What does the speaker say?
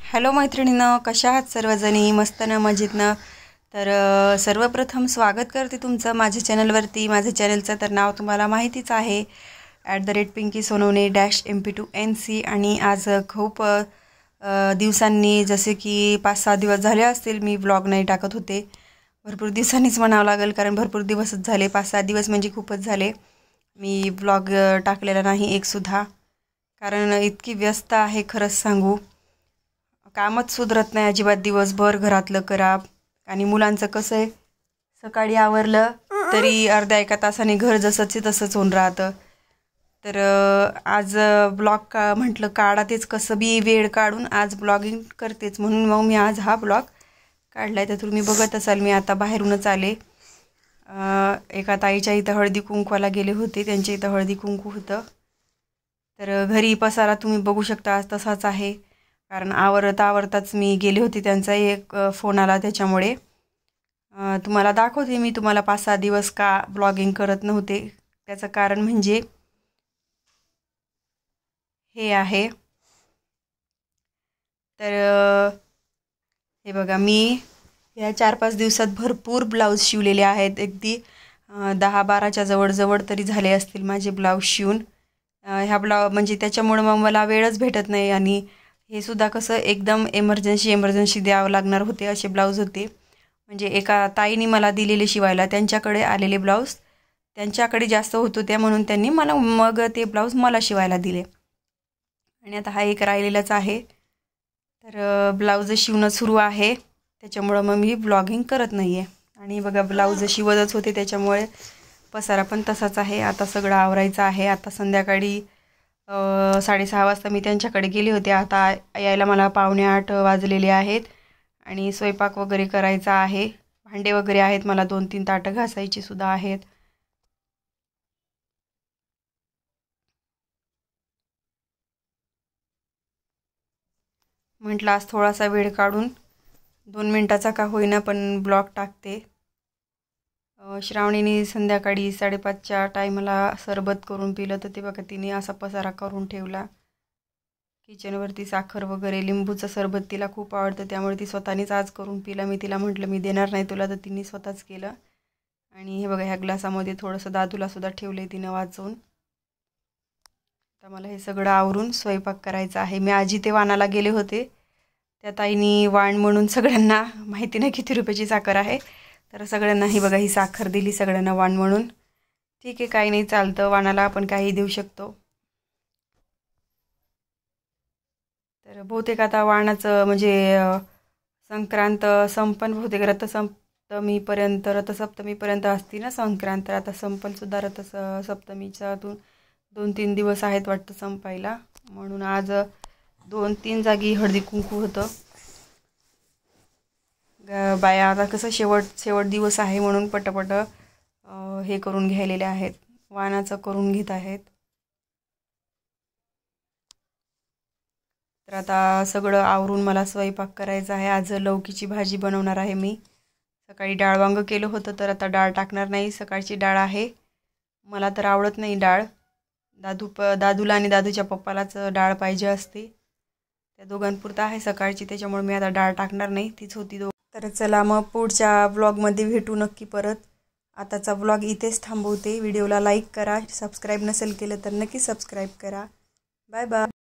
Hello मैत्रिणींनो, कशा आहात सर्वजणी? मस्त ना, मजेत ना? तर सर्वप्रथम स्वागत करते तुमचं माझ्या चॅनलवरती। माझ्या चॅनलचं तर नाव तुम्हाला माहितीच आहे, @पिंकी सोनवणे -MP2NC। आणि आज खूप दिवसांनी, जसे की 5-6 दिवस झाले असतील मी व्लॉग नाही टाकत होते। भरपूर दिवसांनीच म्हणावं लागेल, कारण भरपूर दिवसच झाले, 5-6 दिवस म्हणजे खूपच झाले मी व्लॉग टाकलेला नाही एकसुद्धा। कारण इतकी व्यस्त आहे, खरंच सांगू, कामच सुधरत नाही अजिबात। दिवसभर घरातलं करा, आणि मुलांचं कसं आहे, सकाळी आवरलं तरी अर्ध्या एका तासाने घर जसंच तसंच होऊन राहतं। तर आज ब्लॉग म्हटलं काढा, तेच कसं बी वेळ काढून आज ब्लॉगिंग करतेच, म्हणून मग मी आज हा ब्लॉग काढलाय। तर तुम्ही बघत असाल, मी आता बाहेरूनच आले। एका ताईच्या इथं हळदी कुंकवाला गेले होते, त्यांच्या इथं हळदी कुंकू होतं। तर घरी पसारा तुम्ही बघू शकता आज तसाच आहे, कारण आवरताच मी गेले होते, त्यांचा एक फोन आला, त्याच्यामुळे तुम्हाला दाखवते मी। तुम्हाला 5-6 दिवस का ब्लॉगिंग करत नव्हते, त्याचं कारण म्हणजे हे आहे। तर हे बघा, मी या 4-5 दिवसात भरपूर ब्लाऊज शिवलेले आहेत, अगदी 10-12च्या जवळ तरी झाले असतील माझे ब्लाऊज शिवून। ह्या म्हणजे त्याच्यामुळे मग मला वेळच भेटत नाही। आणि हे सुद्धा कसं एकदम इमर्जन्सी द्यावं लागणार होते असे ब्लाऊज होते। म्हणजे एका ताईने मला दिलेले शिवायला, त्यांच्याकडे आलेले ब्लाऊज त्यांच्याकडे जास्त होत होते, म्हणून त्यांनी मला मग ते ब्लाऊज मला शिवायला दिले। आणि आता हा एक राहिलेलाच आहे, तर ब्लाऊज शिवणं सुरू आहे, त्याच्यामुळं मग मी ब्लॉगिंग करत नाही आहे। आणि बघा, ब्लाऊज शिवतच होते, त्याच्यामुळे पसारा पण तसाच आहे। आता सगळं आवरायचं आहे। आता संध्याकाळी 6:30 वाजता मी त्यांच्याकडे गेले होते, आता यायला मला 7:45 वाजलेले आहेत। आणि स्वयंपाक वगैरे करायचा आहे, भांडे वगैरे आहेत, मला 2-3 ताटं घासायची सुद्धा आहेत। म्हटलं आज थोडासा वेळ काढून 2 मिनिटाचा का होईना पण ब्लॉग टाकते। श्रावणीने संध्याकाळी 5:30च्या टायमाला सरबत करून पिलं, तर ते बघा, तिने असा पसारा करून ठेवला किचनवरती। साखर वगैरे, लिंबूचं सरबत तिला खूप आवडतं, त्यामुळे ती स्वतःनेच आज करून पिला। मी तिला म्हटलं मी देणार नाही तुला, तर तिने स्वतःच केलं। आणि हे बघा, ह्या ग्लासामध्ये थोडंसं दादूला सुद्धा ठेवलं आहे तिनं वाचवून। तर मला हे सगळं आवरून स्वयंपाक करायचा आहे। मी आजी ते वाणाला गेले होते, त्या ताईनी वाण म्हणून सगळ्यांना, माहिती नाही किती रुपयाची साखर आहे, तर सगळ्यांना ही बघा ही साखर दिली सगळ्यांना वाण म्हणून। ठीक आहे, काही नाही, चालतं, वाणाला आपण काही देऊ शकतो। तर बहुतेक आता वाणाचं म्हणजे संक्रांत संपन, बहुतेक रथसप्तमीपर्यंत असती ना संक्रांत, तर आता संपन सुद्धा रथसप्तमीच्या 2-3 दिवस आहेत वाटतं संपायला, म्हणून आज 2-3 जागी हळदी कुंकू होतं। बाया आता कसं शेवट दिवस आहे, म्हणून पटपट हे करून घ्यायलेले आहेत, वाणाचं करून घेत आहेत। तर आता सगळं आवरून मला स्वयंपाक करायचा आहे। आज लौकीची भाजी बनवणार आहे मी। सकाळी डाळ वांग केलं होतं, तर आता डाळ टाकणार नाही, सकाळची डाळ आहे, मला तर आवडत नाही डाळ। दादूला आणि दादूच्या पप्पालाच डाळ पाहिजे असते, त्या दोघांपुरतं आहे सकाळची, त्याच्यामुळे मी आता डाळ टाकणार नाही, तीच होती तर चला मग पुढच्या व्लॉगमध्ये भेटू नक्की परत। आताचा व्लॉग इथेच थांबवते। व्हिडिओला लाईक करा, सबस्क्राईब नसेल केलं तर नक्की सबस्क्राईब करा। Bye bye.